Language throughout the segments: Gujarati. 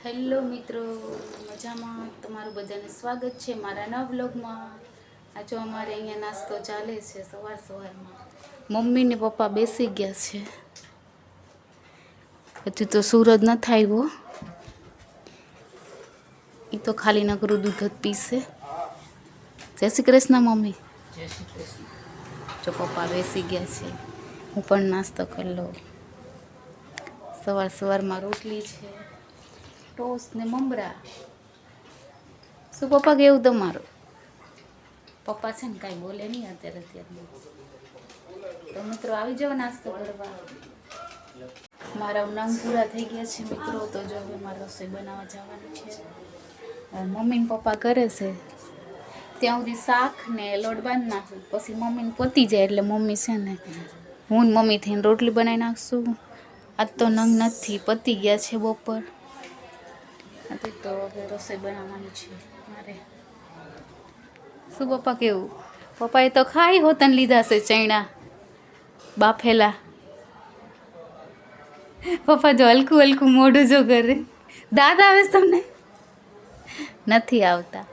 હેલો મિત્રો, મજામાં? તમારું બધાને સ્વાગત છે મારા નવા બ્લોગમાં. આ જો અમારે અહીંયા નાસ્તો ચાલે છે સવારમાં. મમ્મી ને પપ્પા બેસી ગયા છે. હજુ તો સૂરજ ન આવ્યો. એ તો ખાલી નકરું દૂધ જ પીશે. જય શ્રી કૃષ્ણ મમ્મી. જય શ્રી કૃષ્ણ. જો પપ્પા બેસી ગયા છે, હું પણ નાસ્તો કરી લઉં. સવારમાં રોટલી છે, ટોસ્ટ ને મમરા. શું પપ્પા કેવું તમારું? પપ્પા છે ને કાંઈ બોલે નહીં અત્યારે. તો મિત્રો આવી જાઓ નાસ્તો કરવા. મારા નંગ પૂરા થઈ ગયા છે મિત્રો. તો જો હવે મારે રસોઈ બનાવવા જવાનું છે. મમ્મી ને પપ્પા કરે છે ત્યાં સુધી શાક ને લોટ બાંધી નાખું. પછી મમ્મીને પતી જાય એટલે મમ્મી છે ને હું ને મમ્મી થઈને રોટલી બનાવી નાખશું. આજ તો નંગ નથી, પતી ગયા છે બપોર. તો હવે રસોઈ બનાવવાની છે મારે. શું પપ્પા કેવું? પપ્પાએ તો ખાઈ હોતન લીધા છે ચણા બાફેલા. પપ્પા જો હલકું હલકું મોઢું જો કરે. દાંત આવે છે તમને? નથી આવતા.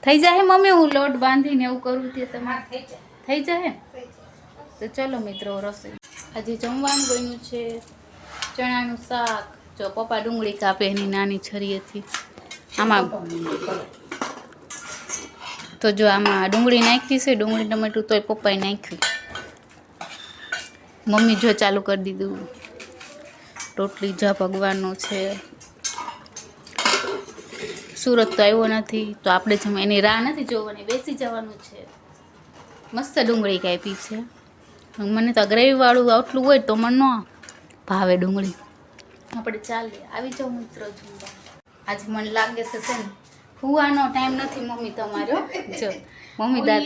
થઈ જાય મમ્મી, હું લોટ બાંધીને એવું કરું તે તમારે થઈ જાય. તો ચલો મિત્રો રસોઈ. આજે જમવાનું બન્યું છે ચણાનું શાક. જો પપ્પા ડુંગળી કાપે એની નાની છરીએથી. આમાં તો જો આમાં ડુંગળી નાખી છે, ડુંગળી ટમેટું તોય પપ્પાએ નાખ્યું. મમ્મી જો ચાલુ કરી દીધું. રોટલી જા ભગવાનનો છે. સુરત તો આવ્યો નથી તો આપણે જેમ એની રાહ નથી જોવાની, બેસી જવાનું છે. મસ્ત ડુંગળી કાપી છે. મને તો ગ્રેવીવાળું આટલું હોય તો મને ન ભાવે ડુંગળી. આપણે ચાલીએ. આવી જાઓ મિત્રો જમવા. આજે મને લાગે છે ને હુવાનો ટાઈમ નથી મમ્મી તમારો. જો મમ્મી દાદ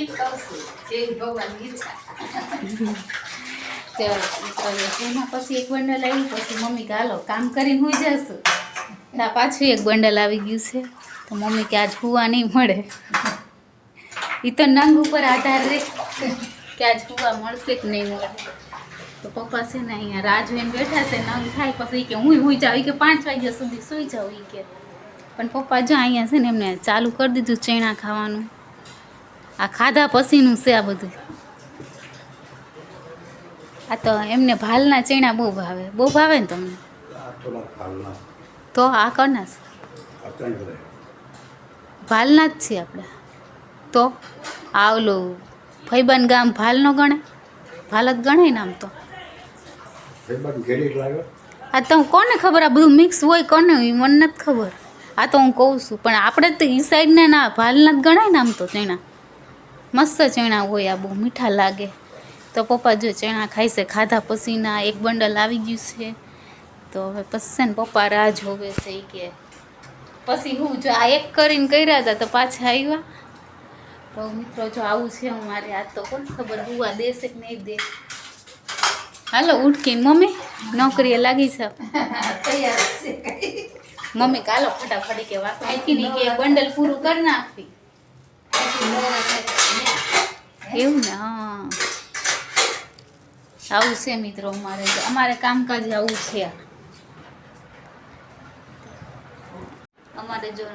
એમાં પછી એક બંડલ આવ્યું. પછી મમ્મી કે હાલો કામ કરીને હુઈ જશું. ના પાછું એક બંડલ આવી ગયું છે. તો મમ્મી કે આજ હુવા નહીં મળે. એ તો નંગ ઉપર આધાર રહે કે આજ હુવા મળશે કે નહીં મળે. તો પપ્પા છે ને અહીંયા રાહ જોઈને બેઠા છે. નંગ થાય પછી કે હું હુઈ જાઉં. કે 5 વાગ્યા સુધી સુઈ જાઉં એ કે. પણ પપ્પા જો અહીંયા છે ને એમને ચાલુ કરી દીધું ચણા ખાવાનું. આ ખાધા પછીનું છે આ બધું. આ તો એમને ભાલના ચણા બહુ ભાવે. બહુ ભાવે ને તમને? તો આ કરના ભાલના જ છીએ આપણે. તો આ ઓલું ફૈબાન ગામ ભાલ નો ગણે? ભાલ જ ગણાય ને આમ તો. આ તો કોને ખબર? આ બધું મિક્સ હોય કોને મને નથી ખબર. આ તો હું કહું છું પણ આપણે તો એ સાઈડને ના ભાલના જ ગણાય ને આમ તો. ચણા મસ્ત ચણા હોય, આ બહુ મીઠા લાગે. તો પપ્પા જો ચણા ખાય છે. ખાધા પછીના એક બંડલ આવી ગયું છે. તો હવે પછી છે ને પપ્પા રાહ જોવે છે એ કે પછી હું જો આ એક કરીને કર્યા હતા તો પાછા આવ્યા. તો મિત્રો જો આવું છે અમારે. આ તો કોને ખબર હુવા દેશે કે નહીં દે. હાલો ઉઠકીને મમ્મી નોકરીએ લાગી છે. મમ્મી કાલો ફટાફટી કે વાસણ મૂકીને કે બંડલ પૂરું કરી નાખવી. એવું ને? હા આવું છે મિત્રો અમારે કામકાજ આવું છે. અમારે જો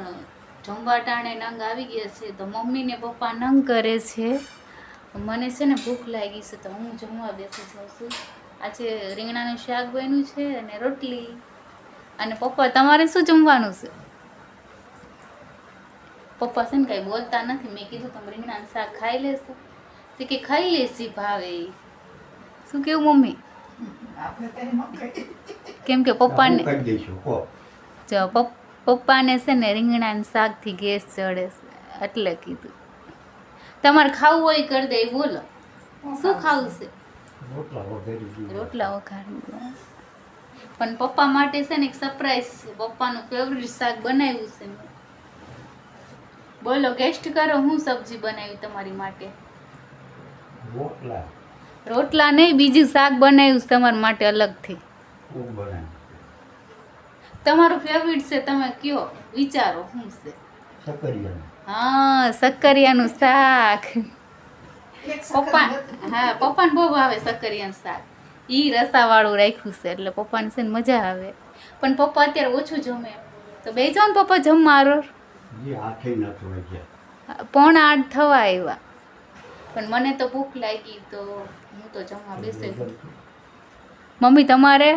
જમવા ટાણે નંગ આવી ગયા છે તો મમ્મી ને પપ્પા નંગ કરે છે. મને છે ને ભૂખ લાગી છે તો હું જમવા બેસી જાઉં છું. આજે રીંગણાનું શાક બન્યું છે અને રોટલી. અને પપ્પા તમારે શું જમવાનું છે? પપ્પા છે ને કાંઈ બોલતા નથી. મેં કીધું તમે રીંગણાનું શાક ખાઈ લેશો? તે કે ખાઈ લેશી ભાવે. શું કેવું મમ્મી? કેમ કે પપ્પાને પપ્પાને છે ને રીંગણાનું શાકથી ગેસ ચડે છે એટલે કીધું. તમારે ખાવું હોય કરી દે. બોલો શું ખાવું છે? રોટલા વઘારી. પણ પપ્પા માટે છે ને એક સરપ્રાઈઝ છે. પપ્પાનું ફેવરિટ શાક બનાવ્યું છે મેં. બોલો ગેસ્ટ કરો હું સબ્જી બનાવી તમારી માટે. રોટલા નહીં, બીજું શાક બનાવ્યું તમારા માટે અલગથી. તમારું ફેવરિટ છે, તમે કયો વિચારો શું છે? હા સક્કરિયાનું શાક. પપ્પા હા પપ્પાને બહુ ભાવે સક્કરિયાનું શાક. ઈ રસાવાળું રાખ્યું છે એટલે પપ્પાને છે ને મજા આવે. પણ પપ્પા અત્યારે ઓછું જમે તો બે જાઓ ને પપ્પા જમવા હારો. જી આઠે નથી વાગ્યા. 7:45 થવા આવ્યા પણ મને તો ભૂખ લાગી તો હું તો જમવા બેસે. મમ્મી તમારે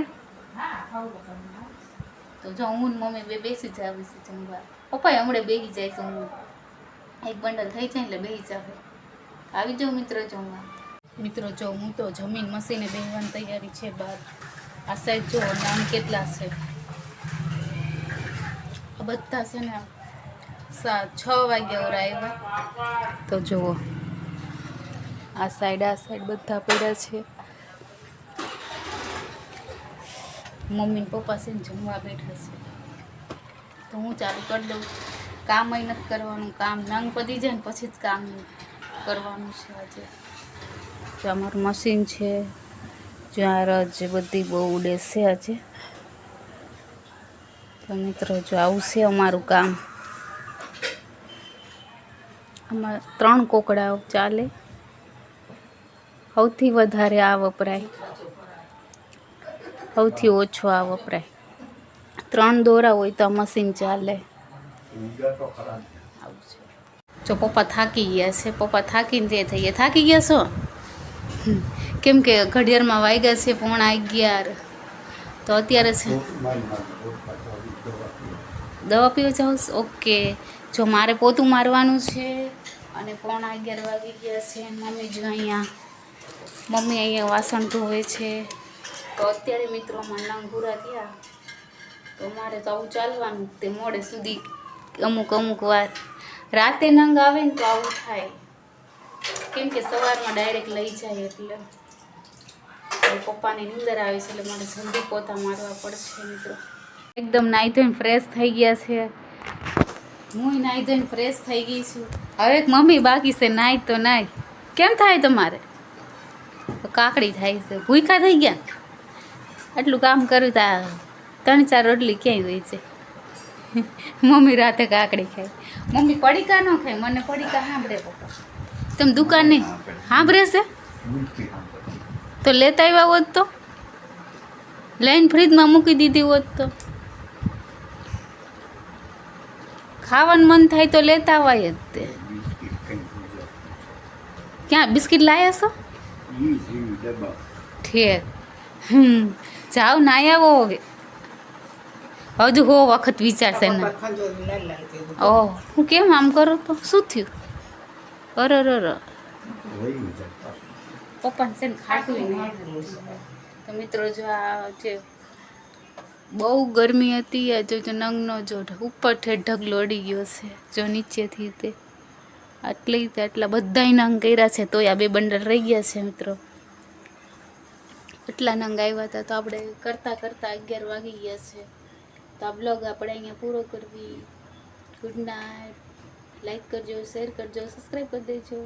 તો જો હું ને મમ્મી બે બેસી જ આવીશું જમવા. પપ્પા હમણાં બેસી જાય છે, હું એક બંડલ થઈ જાય એટલે બેસી જાવ. આવી જાઓ મિત્રો જમવા. મિત્રો જો હું તો જમીન મસીને બેસવાની તૈયારી છે બહાર. આ સાઈડ જો નામ કેટલા છે, આ બધા છે ને 6 વાગ્યા ઓર આવ્યા તો જુઓ આ સાઈડ બધા પડ્યા છે. મમ્મી ને પપ્પા છે ને જમવા બેઠા છે તો હું ચાલુ કરી દઉં. કામ નથી કરવાનું, કામ નંગ પતી જાય ને પછી જ કામ કરવાનું છે. આજે જો અમારું મશીન છે, જ્યાં રજ બધી બહુ ઉડે છે આજે. તો મિત્રો જો આવું છે અમારું કામ. આમાં 3 કોકડાઓ ચાલે, સૌથી વધારે આ વપરાય, સૌથી ઓછો આ વપરાય. 3 દોરા હોય તો આ મશીન ચાલે. જો પપ્પા થાકી ગયા છે, પપ્પા થાકીને તે થઈ ગયા. થાકી ગયા છો? કેમ કે ઘડિયાળમાં વાગ્યા છે 11:15 તો અત્યારે છે દવા પીવા જાઉં. ઓકે જો મારે પોતું મારવાનું છે અને 11:15 વાગી ગયા છે. મમ્મી જો અહીંયા વાસણ ધોવે છે. તો અત્યારે મિત્રો નંગ પૂરા થયા તો મારે તો આવું ચાલવાનું તે મોડે સુધી. અમુક વાર રાતે નંગ આવે ને તો આવું થાય, કેમ કે સવારમાં ડાયરેક્ટ લઈ જાય એટલે પપ્પાની નીંદર આવે છે એટલે મારે જલ્દી પોતા મારવા પડશે મિત્રો. એકદમ નાહી ધોઈને ફ્રેશ થઈ ગયા છે. હું નાહી ધોઈને ફ્રેશ થઈ ગઈ છું. હવે મમ્મી બાકી છે નાહી તો નાહી. કેમ થાય તમારે? કાકડી થાય છે. ભૂખ્યા થઈ ગયા? આટલું કામ કર્યું તા 3-4 રોટલી ક્યાંય હોય છે. મમ્મી રાતે કાકડી ખાય. મમ્મી પડીકા ન ખાય, મને પડીકા સાંભળે પપ્પા. તમે દુકાન નહીં સાંભળે છે તો લેતા આવ્યા હોત તો, લઈને ફ્રીજમાં મૂકી દીધી હોત તો. ખાવાનું મન થાય તો લેતા આવાય જ તે. ક્યાં બિસ્કિટ લાયા છો? ઠીક જાઓ નાઈ આવો હવે. હજુ હો વખત વિચારશે ને. ઓહ હું કેમ આમ કરું તો શું થયું? અરર પપ્પાને છે ને ખાટું નહીં. તો મિત્રો જો આ જે બહુ ગરમી હતી, આ જો નંગનો જો ઉપરથી ઢગલો અડી ગયો છે જો નીચેથી તે આટલા બધા નંગ કર્યા છે તોય આ 2 બંડલ રહી ગયા છે મિત્રો. એટલા નંગ આવ્યા હતા તો આપણે કરતાં 11 વાગી ગયા છે. તો આ બ્લોગ આપણે અહીંયા પૂરો કરવી. Good night. લાઈક કરજો, શેર કરજો, સબસ્ક્રાઈબ કરી દેજો.